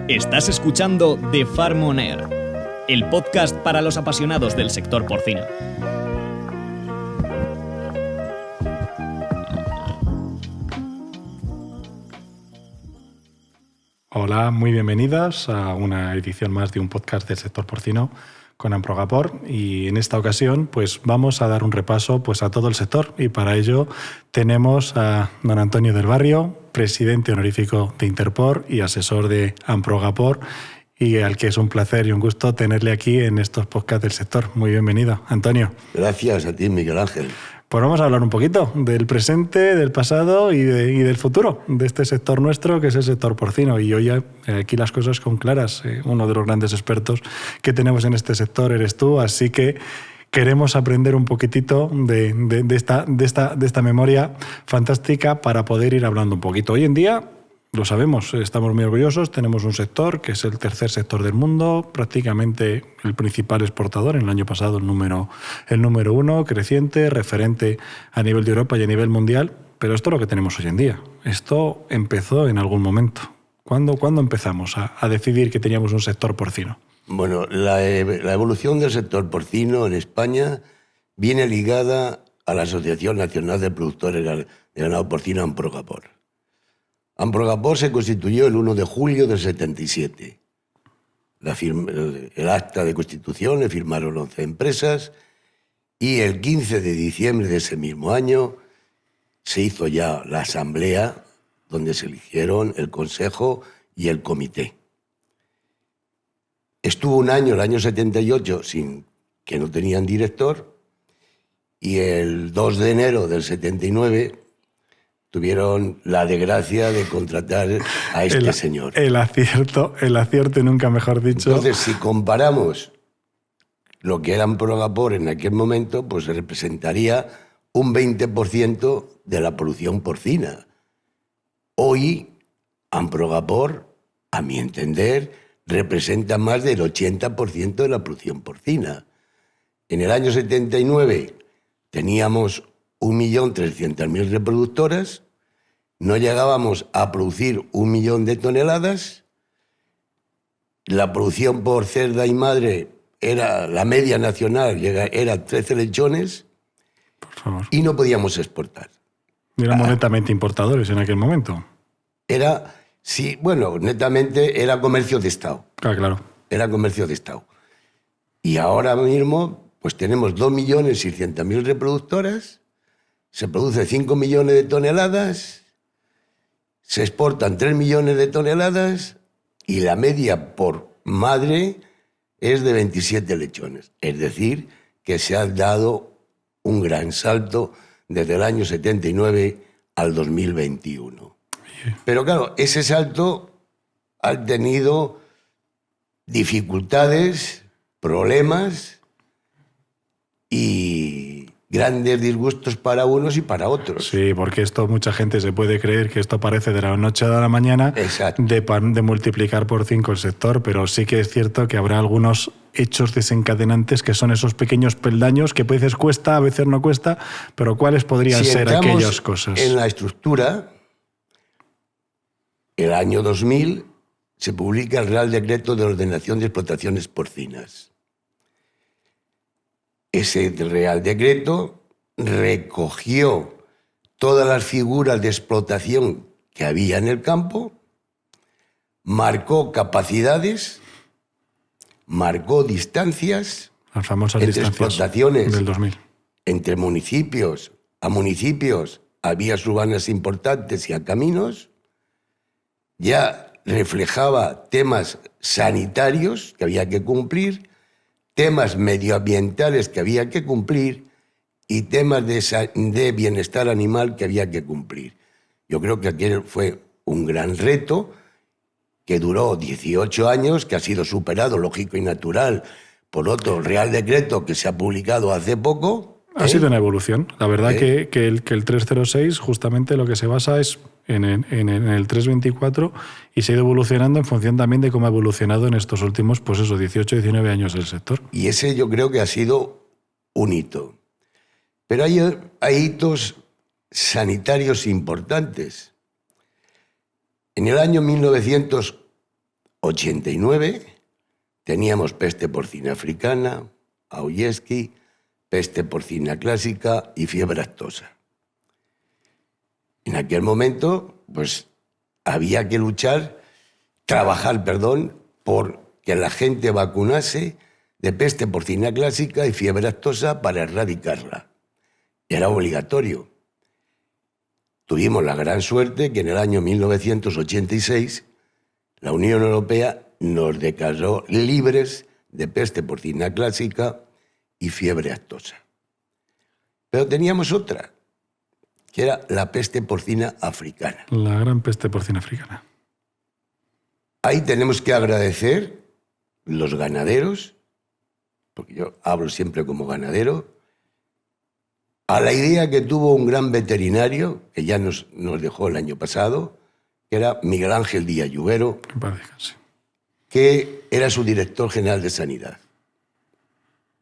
Estás escuchando The Farm On Air, el podcast para los apasionados del sector porcino. Hola, muy bienvenidas a una edición más de un podcast del sector porcino con Amprogapor, y en esta ocasión pues vamos a dar un repaso pues a todo el sector, y para ello tenemos a don Antonio del Barrio, presidente honorífico de Interpor y asesor de Amprogapor, y al que es un placer y un gusto tenerle aquí en estos podcasts del sector. Muy bienvenido, Antonio. Gracias a ti, Miguel Ángel. Pues vamos a hablar un poquito del presente, del pasado y del futuro de este sector nuestro, que es el sector porcino. Y hoy aquí las cosas con claras. Uno de los grandes expertos que tenemos en este sector eres tú, así que queremos aprender un poquitito de esta memoria fantástica para poder ir hablando un poquito. Hoy en día, lo sabemos, estamos muy orgullosos, tenemos un sector que es el tercer sector del mundo, prácticamente el principal exportador, en el año pasado el número uno, creciente, referente a nivel de Europa y a nivel mundial, pero esto es lo que tenemos hoy en día. Esto empezó en algún momento. ¿Cuándo empezamos a decidir que teníamos un sector porcino? Bueno, la evolución del sector porcino en España viene ligada a la Asociación Nacional de Productores de Ganado Porcino, Amprogapor. Amprogapor se constituyó el 1 de julio del 77. El acta de constitución le firmaron 11 empresas y el 15 de diciembre de ese mismo año se hizo ya la asamblea donde se eligieron el consejo y el comité. Estuvo un año, el año 78, sin que no tenían director, y el 2 de enero del 79 tuvieron la desgracia de contratar a este señor. El acierto y nunca mejor dicho. Entonces, si comparamos lo que era Amprogapor en aquel momento, pues representaría un 20% de la producción porcina. Hoy, Amprogapor, a mi entender, representa más del 80% de la producción porcina. En el año 79 teníamos 1.300.000 reproductoras, no llegábamos a producir 1 millón de toneladas, la producción por cerda y madre era la media nacional, era 13 lechones, por favor, y no podíamos exportar. Éramos netamente importadores en aquel momento. Netamente era comercio de Estado. Ah, claro. Era comercio de Estado. Y ahora mismo pues tenemos 2.600.000 reproductoras, se produce 5 millones de toneladas, se exportan 3 millones de toneladas y la media por madre es de 27 lechones. Es decir, que se ha dado un gran salto desde el año 79 al 2021. Pero claro, ese salto ha tenido dificultades, problemas y grandes disgustos para unos y para otros. Sí, porque esto mucha gente se puede creer que esto parece de la noche a la mañana de multiplicar por 5 el sector, pero sí que es cierto que habrá algunos hechos desencadenantes que son esos pequeños peldaños que a veces cuesta, a veces no cuesta, pero ¿cuáles podrían ser aquellas cosas? En la estructura, el año 2000 se publica el Real Decreto de Ordenación de Explotaciones Porcinas. Ese Real Decreto recogió todas las figuras de explotación que había en el campo, marcó capacidades, marcó distancias, las famosas entre distancias explotaciones del 2000. Entre municipios, a municipios, a vías urbanas importantes y a caminos. Ya reflejaba temas sanitarios que había que cumplir, temas medioambientales que había que cumplir y temas de bienestar animal que había que cumplir. Yo creo que aquel fue un gran reto que duró 18 años, que ha sido superado, lógico y natural, por otro Real Decreto que se ha publicado hace poco. Ha sido una evolución. La verdad que el 306 justamente lo que se basa es en el 324 y se ha ido evolucionando en función también de cómo ha evolucionado en estos últimos, 18, 19 años el sector. Y ese yo creo que ha sido un hito. Pero hay hitos sanitarios importantes. En el año 89 teníamos peste porcina africana, Auyeski, peste porcina clásica y fiebre aftosa. En aquel momento, pues había que trabajar, por que la gente vacunase de peste porcina clásica y fiebre aftosa para erradicarla. Era obligatorio. Tuvimos la gran suerte que en el año 1986 la Unión Europea nos declaró libres de peste porcina clásica y fiebre aftosa. Pero teníamos otra, que era la peste porcina africana. La gran peste porcina africana. Ahí tenemos que agradecer los ganaderos, porque yo hablo siempre como ganadero, a la idea que tuvo un gran veterinario, que ya nos dejó el año pasado, que era Miguel Ángel Díaz Lluvero, que era su director general de Sanidad.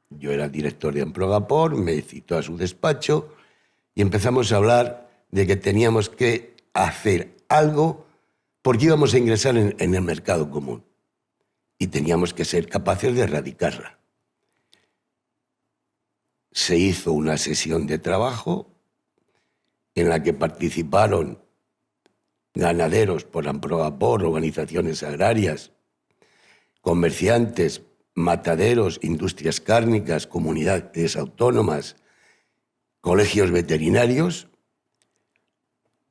Yo era director de Amprogapor, me citó a su despacho y empezamos a hablar de que teníamos que hacer algo porque íbamos a ingresar en el mercado común y teníamos que ser capaces de erradicarla. Se hizo una sesión de trabajo en la que participaron ganaderos por Amprogapor, organizaciones agrarias, comerciantes, mataderos, industrias cárnicas, comunidades autónomas, colegios veterinarios.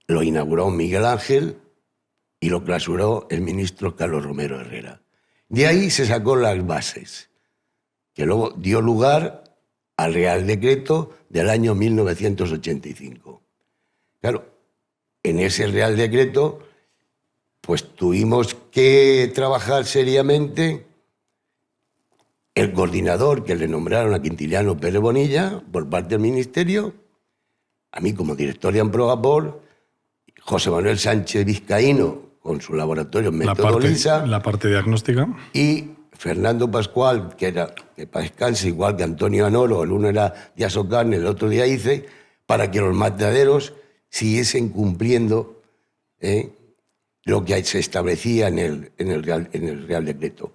Lo inauguró Miguel Ángel y lo clausuró el ministro Carlos Romero Herrera. De ahí se sacó las bases, que luego dio lugar al Real Decreto del año 1985. Claro, en ese Real Decreto, pues tuvimos que trabajar seriamente. El coordinador que le nombraron a Quintiliano Pérez Bonilla por parte del Ministerio, a mí como director de Amprogapor, José Manuel Sánchez Vizcaíno con su laboratorio Método Lisa, la parte diagnóstica, y Fernando Pascual, que para descanse, igual que Antonio Anoro, el uno era de Asocarne, el otro de Aice, para que los mataderos siguiesen cumpliendo lo que se establecía en el Real Decreto.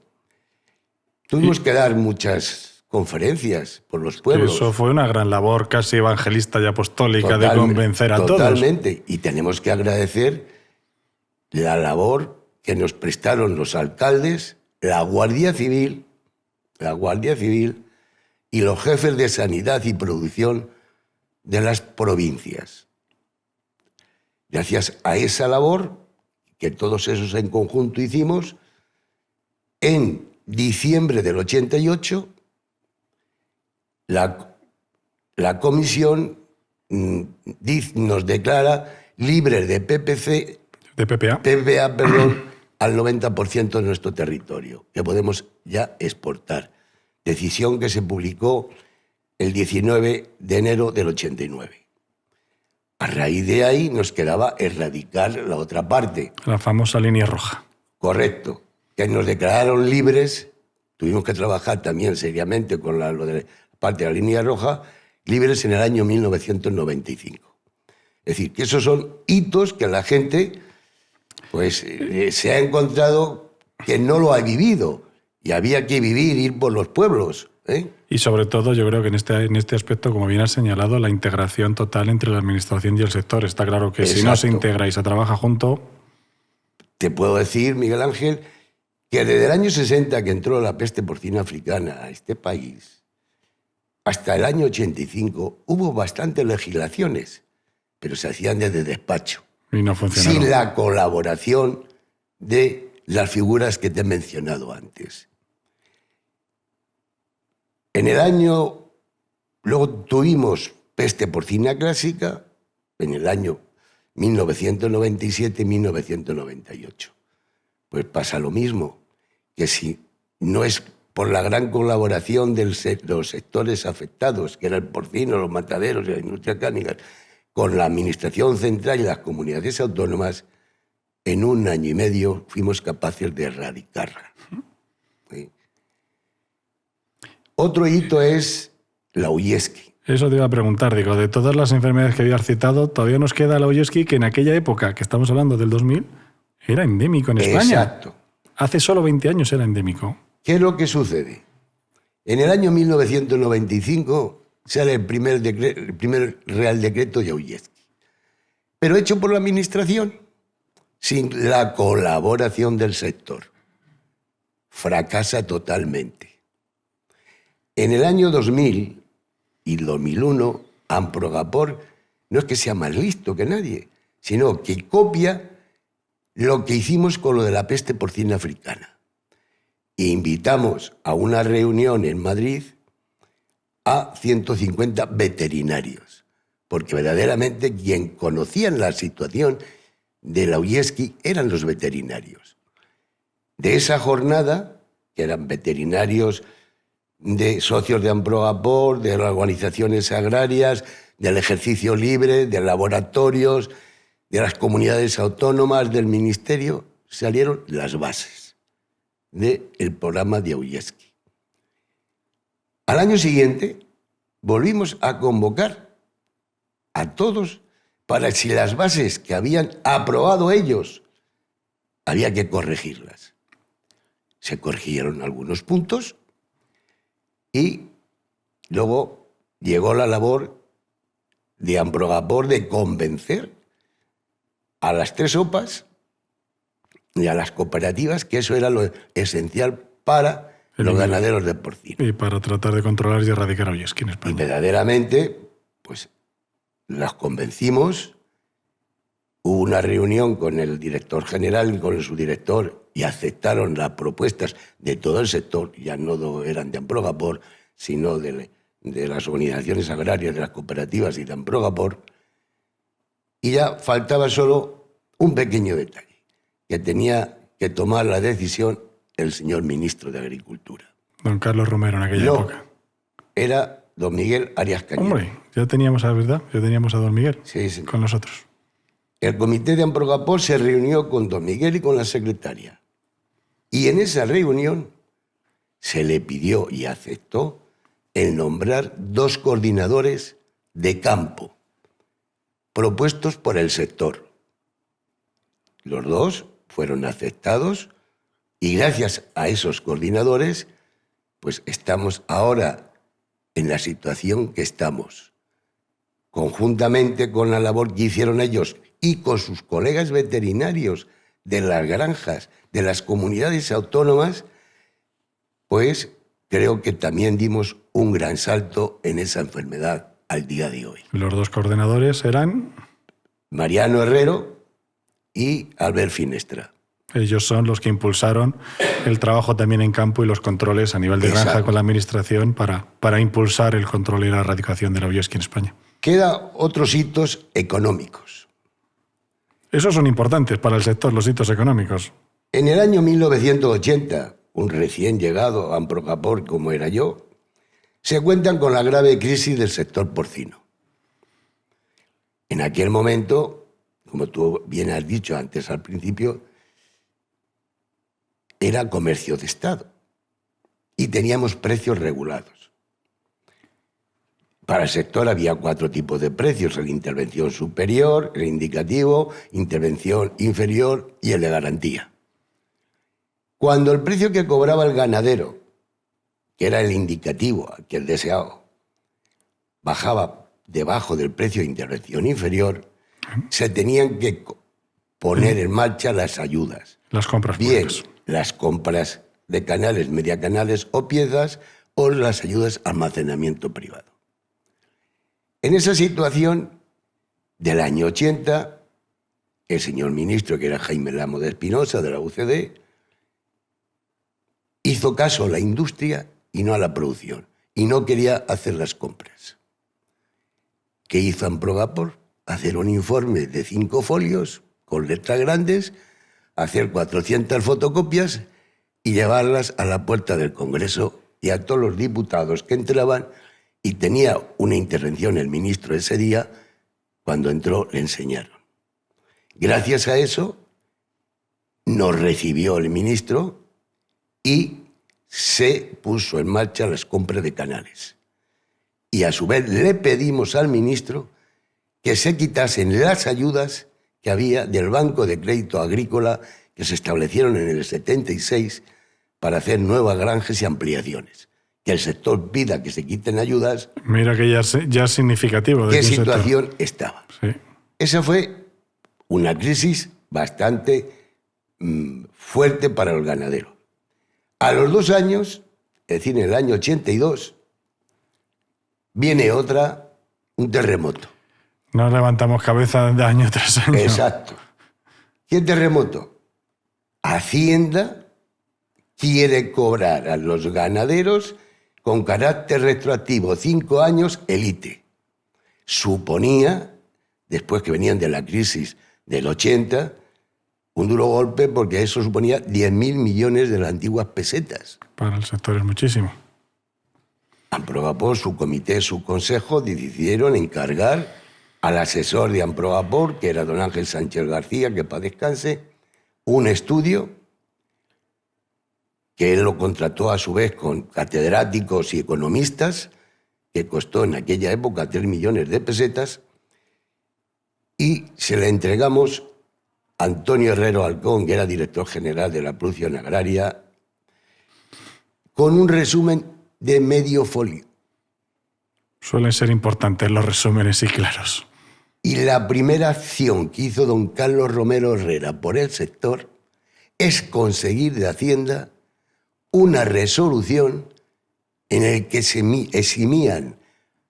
Tuvimos que dar muchas conferencias por los pueblos. Eso fue una gran labor casi evangelista y apostólica de convencer a todos. Totalmente. Y tenemos que agradecer la labor que nos prestaron los alcaldes, la Guardia Civil y los jefes de sanidad y producción de las provincias. Gracias a esa labor, que todos esos en conjunto hicimos, en diciembre del 88, la comisión nos declara libres de PPA, al 90% de nuestro territorio, que podemos ya exportar. Decisión que se publicó el 19 de enero del 89. A raíz de ahí nos quedaba erradicar la otra parte. La famosa línea roja. Correcto. Que nos declararon libres, tuvimos que trabajar también seriamente con lo de la parte de la línea roja, libres en el año 1995. Es decir, que esos son hitos que la gente pues se ha encontrado que no lo ha vivido y había que ir por los pueblos. Y sobre todo yo creo que en este aspecto, como bien has señalado, la integración total entre la administración y el sector. Está claro que si no se integra y se trabaja junto... Te puedo decir, Miguel Ángel, que desde el año 60 que entró la peste porcina africana a este país, hasta el año 85 hubo bastantes legislaciones, pero se hacían desde despacho. Y no funcionaron. Sin la colaboración de las figuras que te he mencionado antes. En el año, luego tuvimos peste porcina clásica, en el año 1997-1998. Pues pasa lo mismo, que si no es por la gran colaboración de los sectores afectados, que era el porcino, los mataderos y la industria cárnica, con la administración central y las comunidades autónomas, en 1 año y medio fuimos capaces de erradicarla. ¿Sí? Otro hito es la Auyeski. Eso te iba a preguntar, digo, de todas las enfermedades que habías citado, todavía nos queda la Auyeski, que en aquella época, que estamos hablando del 2000, era endémico en España. Exacto. Hace solo 20 años era endémico. ¿Qué es lo que sucede? En el año 1995 sale el primer Real Decreto de Aullesky, pero hecho por la Administración, sin la colaboración del sector. Fracasa totalmente. En el año 2000 y 2001, Amprogapor no es que sea más listo que nadie, sino que copia lo que hicimos con lo de la peste porcina africana. E invitamos a una reunión en Madrid a 150 veterinarios, porque verdaderamente quien conocían la situación de la Aullesky eran los veterinarios. De esa jornada, que eran veterinarios de socios de Amprogapor, de las organizaciones agrarias, del ejercicio libre, de laboratorios, de las comunidades autónomas, del ministerio, salieron las bases del programa de Aullesky. Al año siguiente volvimos a convocar a todos para si las bases que habían aprobado ellos había que corregirlas. Se corrigieron algunos puntos y luego llegó la labor de Amprogapor de convencer a las 3 OPAs y a las cooperativas que eso era lo esencial para los ganaderos de porcino. Y para tratar de controlar y erradicar a Aullesky en España. Y verdaderamente, pues las convencimos. Hubo una reunión con el director general y con el subdirector y aceptaron las propuestas de todo el sector, ya no eran de Amprogapor, sino de las organizaciones agrarias, de las cooperativas y de Amprogapor. Y ya faltaba solo un pequeño detalle, que tenía que tomar la decisión el señor ministro de Agricultura. Don Carlos Romero en aquella época. Era don Miguel Arias Cañete. Hombre, ya teníamos a don Miguel Sí. con nosotros. El comité de Amprogapor se reunió con don Miguel y con la secretaria. Y en esa reunión se le pidió y aceptó el nombrar 2 coordinadores de campo propuestos por el sector. Los 2 fueron aceptados y gracias a esos coordinadores, pues estamos ahora en la situación que estamos. Conjuntamente con la labor que hicieron ellos y con sus colegas veterinarios de las granjas, de las comunidades autónomas, pues creo que también dimos un gran salto en esa enfermedad al día de hoy. Los 2 coordinadores eran... Mariano Herrero y Albert Finestra. Ellos son los que impulsaron el trabajo también en campo y los controles a nivel de granja con la administración para impulsar el control y la erradicación de la Aullesky en España. Quedan otros hitos económicos. Esos son importantes para el sector, los hitos económicos. En el año 1980, un recién llegado a Amprogapor como era yo, se cuentan con la grave crisis del sector porcino. En aquel momento, como tú bien has dicho antes al principio, era comercio de Estado y teníamos precios regulados. Para el sector había 4 tipos de precios: el de intervención superior, el indicativo, intervención inferior y el de garantía. Cuando el precio que cobraba el ganadero, que era el indicativo, aquel deseado, bajaba debajo del precio de intervención inferior, se tenían que poner en marcha las ayudas. Las compras bien públicas. Las compras de canales, mediacanales o piezas, o las ayudas a almacenamiento privado. En esa situación del año 80, el señor ministro, que era Jaime Lamo de Espinosa, de la UCD, hizo caso a la industria y no a la producción, y no quería hacer las compras. ¿Qué hizo Amprogapor? Hacer un informe de 5 folios con letras grandes, hacer 400 fotocopias y llevarlas a la puerta del Congreso y a todos los diputados que entraban, y tenía una intervención el ministro ese día. Cuando entró le enseñaron. Gracias a eso nos recibió el ministro y se puso en marcha las compras de canales. Y a su vez le pedimos al ministro que se quitasen las ayudas que había del Banco de Crédito Agrícola que se establecieron en el 76 para hacer nuevas granjas y ampliaciones. Que el sector pida que se quiten ayudas. Mira que ya es significativo. ¿Qué situación estaba? Sí. Esa fue una crisis bastante fuerte para el ganadero. A los 2 años, es decir, en el año 82, viene un terremoto. No levantamos cabeza de año tras año. Exacto. ¿Qué terremoto? Hacienda quiere cobrar a los ganaderos con carácter retroactivo 5 años el ITE. Suponía, después que venían de la crisis del 80, un duro golpe porque eso suponía 10.000 millones de las antiguas pesetas. Para el sector es muchísimo. Amprogapor, su comité, su consejo decidieron encargar al asesor de Amprogapor, que era don Ángel Sánchez García, que para descanse, un estudio que él lo contrató a su vez con catedráticos y economistas, que costó en aquella época 3 millones de pesetas, y se le entregamos a Antonio Herrero Halcón, que era director general de la producción agraria, con un resumen de medio folio. Suelen ser importantes los resúmenes y claros. Y la primera acción que hizo don Carlos Romero Herrera por el sector es conseguir de Hacienda una resolución en la que se eximían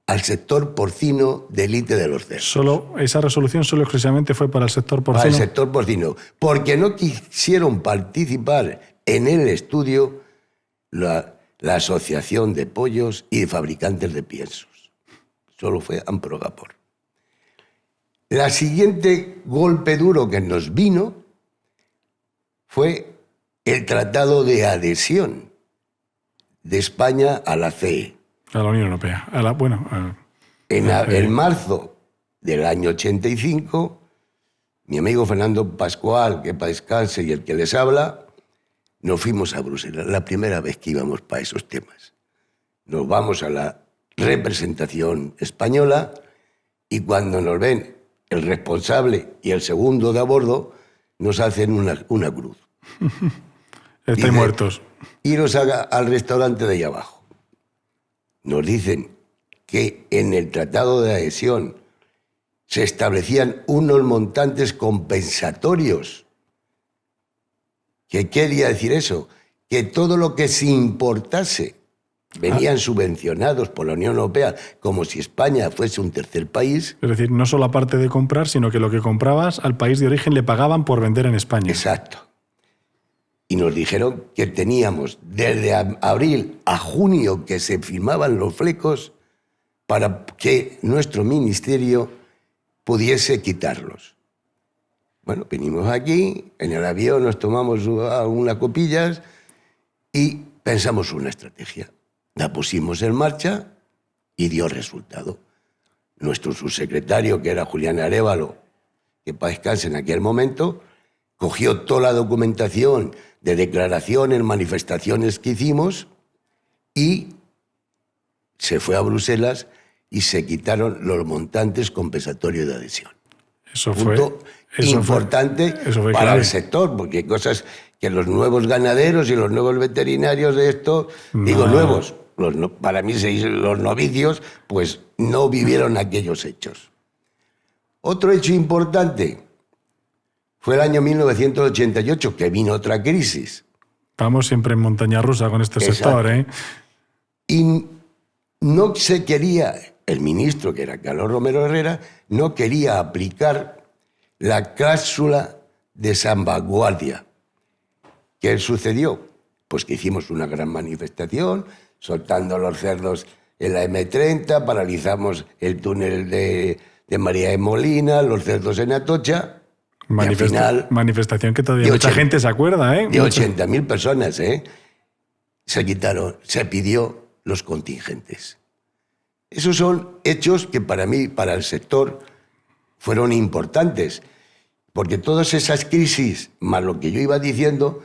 al sector porcino del ITE de los cerdos. Esa resolución solo exclusivamente fue para el sector porcino. Para el sector porcino, porque no quisieron participar en el estudio la Asociación de Pollos y de Fabricantes de Piensos. Solo fue Amprogapor. La siguiente golpe duro que nos vino fue el tratado de adhesión de España a la CE. A la Unión Europea. En marzo del año 85, mi amigo Fernando Pascual, que para descanse y el que les habla, nos fuimos a Bruselas, la primera vez que íbamos para esos temas. Nos vamos a la representación española y cuando nos ven el responsable y el segundo de a bordo, nos hacen una cruz. Estáis muertos. Iros al restaurante de ahí abajo. Nos dicen que en el tratado de adhesión se establecían unos montantes compensatorios. ¿Qué quería decir eso? Que todo lo que se importase venían subvencionados por la Unión Europea como si España fuese un tercer país. Es decir, no solo aparte de comprar, sino que lo que comprabas al país de origen le pagaban por vender en España. Exacto. Y nos dijeron que teníamos desde abril a junio que se firmaban los flecos para que nuestro ministerio pudiese quitarlos. Bueno, venimos aquí, en el avión nos tomamos unas copillas y pensamos una estrategia. La pusimos en marcha y dio resultado. Nuestro subsecretario, que era Julián Arévalo, que para descanse en aquel momento, cogió toda la documentación de declaraciones, manifestaciones que hicimos y se fue a Bruselas y se quitaron los montantes compensatorios de adhesión. Eso fue importante para el sector, porque hay cosas que los nuevos ganaderos y los nuevos veterinarios de esto, digo nuevos, para mí los novicios, pues no vivieron aquellos hechos. Otro hecho importante fue el año 1988, que vino otra crisis. Vamos siempre en montaña rusa con este sector, ¿eh? Y no se quería, el ministro, que era Carlos Romero Herrera, no quería aplicar la cláusula de salvaguardia. ¿Qué sucedió? Pues que hicimos una gran manifestación, soltando los cerdos en la M30, paralizamos el túnel de María de Molina, los cerdos en Atocha. Manifestación que todavía mucha gente se acuerda, ¿eh? De 80.000 personas, ¿eh? Se pidió los contingentes. Esos son hechos que para mí, para el sector, fueron importantes, porque todas esas crisis, más lo que yo iba diciendo,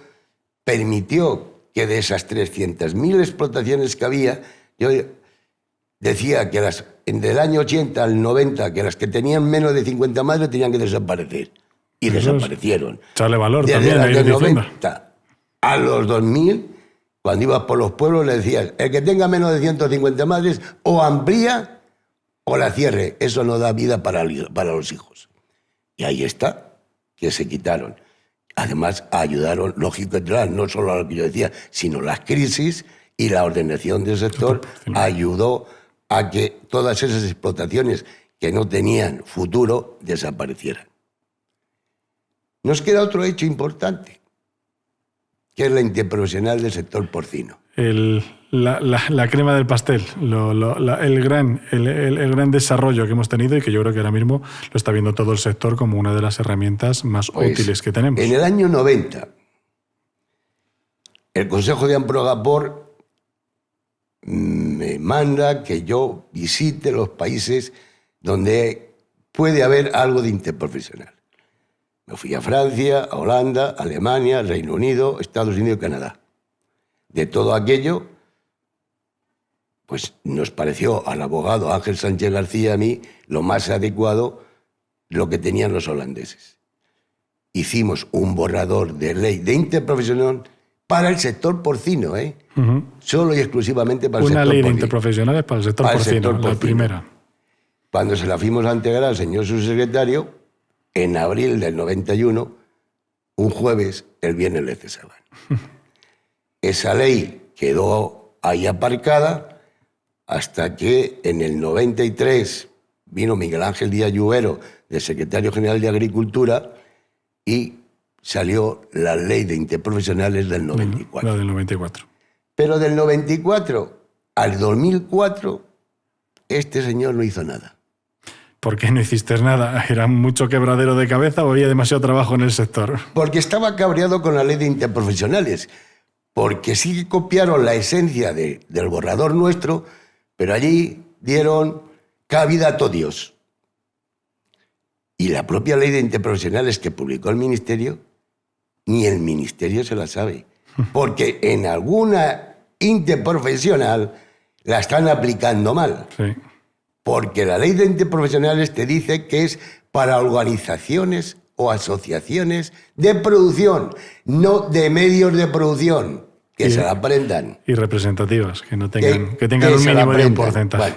permitió que de esas 300.000 explotaciones que había, yo decía que del año 80 al 90, que las que tenían menos de 50 madres tenían que desaparecer. y Eso desaparecieron. Echarle valor Desde también. los Ir diciendo. 90 a los 2000, cuando ibas por los pueblos, le decías, el que tenga menos de 150 madres, o amplía o la cierre. Eso no da vida para los hijos. Y ahí está, que se quitaron. Además, ayudaron, lógico, no solo a lo que yo decía, sino las crisis y la ordenación del sector ayudó a que todas esas explotaciones que no tenían futuro desaparecieran. Nos queda otro hecho importante, que es la interprofesional del sector porcino. La crema del pastel, el gran desarrollo que hemos tenido y que yo creo que ahora mismo lo está viendo todo el sector como una de las herramientas más útiles que tenemos. En el año 90, el Consejo de Amprogapor me manda que yo visite los países donde puede haber algo de interprofesional. Me fui a Francia, a Holanda, Alemania, Reino Unido, Estados Unidos y Canadá. De todo aquello, pues nos pareció al abogado Ángel Sánchez García y a mí lo más adecuado lo que tenían los holandeses. Hicimos un borrador de ley de interprofesional para el sector porcino, solo y exclusivamente para el sector porcino. Una ley de interprofesionales para el sector porcino, la primera. Cuando se la fuimos a entregar al señor subsecretario, en abril del 91, un jueves, el viernes le cesaban. Esa ley quedó ahí aparcada hasta que en el 93 vino Miguel Ángel Díaz Lluvero, de secretario general de Agricultura, y salió la ley de interprofesionales del 94. La del 94. Pero del 94 al 2004, este señor no hizo nada. ¿Por qué no hiciste nada? ¿Era mucho quebradero de cabeza o había demasiado trabajo en el sector? Porque estaba cabreado con la ley de interprofesionales. Porque sí que copiaron la esencia del borrador nuestro, pero allí dieron cabida a todo Dios. Y la propia ley de interprofesionales que publicó el Ministerio, ni el Ministerio se la sabe. Porque en alguna interprofesional la están aplicando mal. Sí. Porque la ley de interprofesionales te dice que es para organizaciones o asociaciones de producción, no de medios de producción, que se la aprendan. Y representativas, que no tengan, que tengan un mínimo de un porcentaje. Bueno,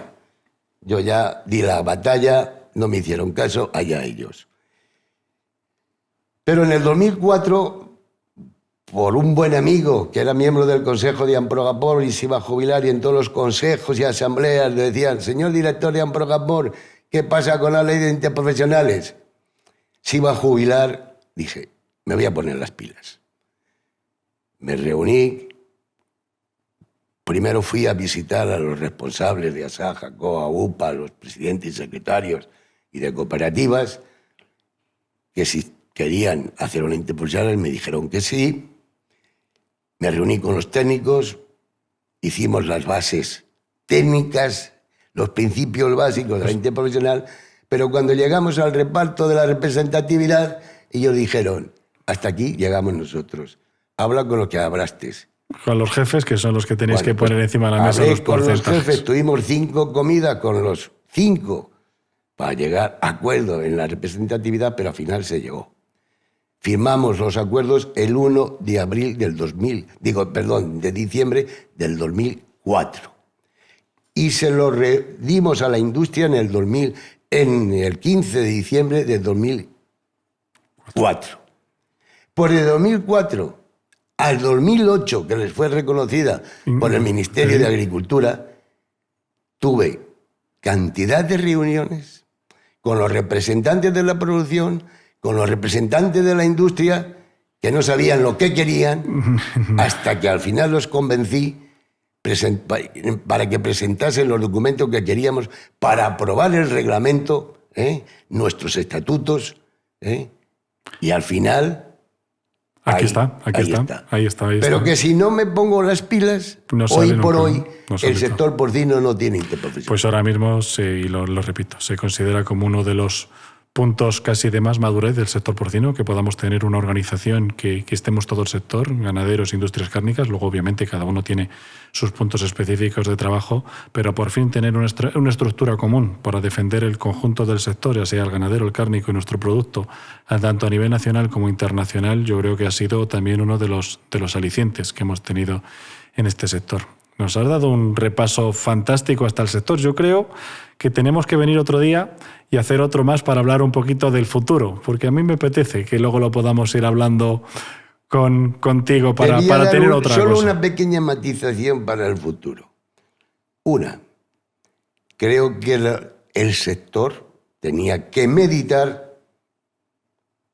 yo ya di la batalla, no me hicieron caso, allá ellos. Pero en el 2004, por un buen amigo que era miembro del Consejo de Amprogapor y se iba a jubilar, y en todos los consejos y asambleas le decían, señor director de Amprogapor, ¿qué pasa con la ley de interprofesionales? Se iba a jubilar, dije, me voy a poner las pilas. Me reuní, primero fui a visitar a los responsables de Asaja, COA, UPA, los presidentes y secretarios y de cooperativas, que si querían hacer una interprofesional me dijeron que sí. Me reuní con los técnicos, hicimos las bases técnicas, los principios básicos de la interprofesional, pero cuando llegamos al reparto de la representatividad, ellos dijeron, hasta aquí llegamos nosotros, habla con lo que hablaste. Con los jefes, que son los que tenéis que poner encima de la mesa los porcentajes. Con los jefes, tuvimos 5 comidas con los 5 para llegar a acuerdo en la representatividad, pero al final se llegó. Firmamos los acuerdos el 1 de abril del 2000, de diciembre del 2004. Y se lo dimos a la industria en el 15 de diciembre del 2004. Por el 2004 al 2008, que les fue reconocida por el Ministerio de Agricultura, tuve cantidad de reuniones con los representantes de la producción, con los representantes de la industria, que no sabían lo que querían, hasta que al final los convencí para que presentasen los documentos que queríamos para aprobar el reglamento, nuestros estatutos, y al final... Ahí está. Pero que si no me pongo las pilas, no hoy por hoy, no el sector porcino no tiene interprofesional. Pues ahora mismo, y lo repito, se considera como uno de los puntos casi de más madurez del sector porcino, que podamos tener una organización que estemos todo el sector, ganaderos, industrias cárnicas. Luego, obviamente, cada uno tiene sus puntos específicos de trabajo, pero por fin tener una estructura común para defender el conjunto del sector, ya sea el ganadero, el cárnico y nuestro producto, tanto a nivel nacional como internacional, yo creo que ha sido también uno de los alicientes que hemos tenido en este sector. Nos has dado un repaso fantástico hasta el sector. Yo creo que tenemos que venir otro día y hacer otro más para hablar un poquito del futuro, porque a mí me apetece que luego lo podamos ir hablando contigo para tener otra cosa. Solo una pequeña matización para el futuro. Una, creo que el sector tenía que meditar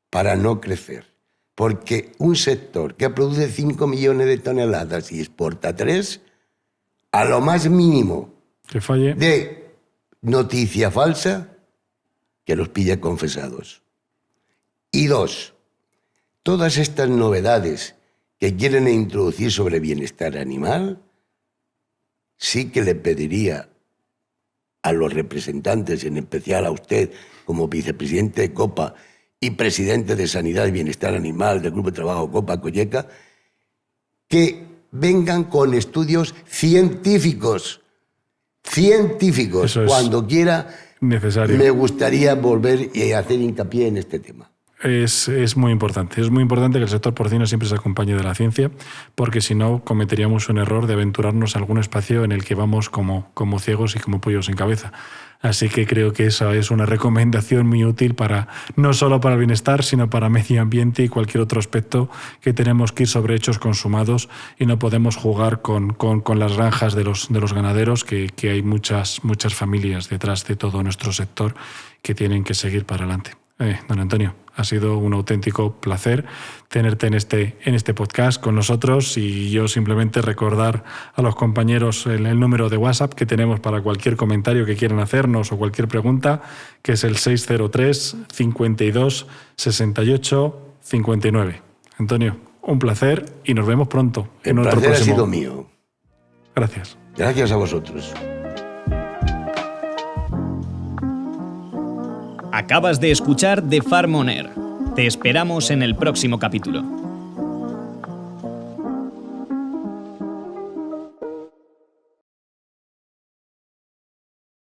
para no crecer, porque un sector que produce 5 millones de toneladas y exporta 3, a lo más mínimo que falle de noticia falsa, que los pille confesados. Y 2, todas estas novedades que quieren introducir sobre bienestar animal, sí que le pediría a los representantes, en especial a usted como vicepresidente de COPA y presidente de Sanidad y Bienestar Animal del Grupo de Trabajo COPA Colleca, que vengan con estudios científicos. Cuando quiera, necesario. Me gustaría volver y hacer hincapié en este tema. Es muy importante. Es muy importante que el sector porcino siempre se acompañe de la ciencia, porque si no cometeríamos un error de aventurarnos a algún espacio en el que vamos como ciegos y como pollos sin cabeza. Así que creo que esa es una recomendación muy útil no solo para el bienestar, sino para medio ambiente y cualquier otro aspecto que tenemos que ir sobre hechos consumados, y no podemos jugar con las granjas de los ganaderos, que hay muchas familias detrás de todo nuestro sector que tienen que seguir para adelante. Don Antonio, ha sido un auténtico placer tenerte en este podcast con nosotros, y yo simplemente recordar a los compañeros el número de WhatsApp que tenemos para cualquier comentario que quieran hacernos o cualquier pregunta, que es el 603 52 68 59. Antonio, un placer y nos vemos pronto. El placer ha sido mío. Gracias. Gracias a vosotros. Acabas de escuchar The Farm On Air. Te esperamos en el próximo capítulo.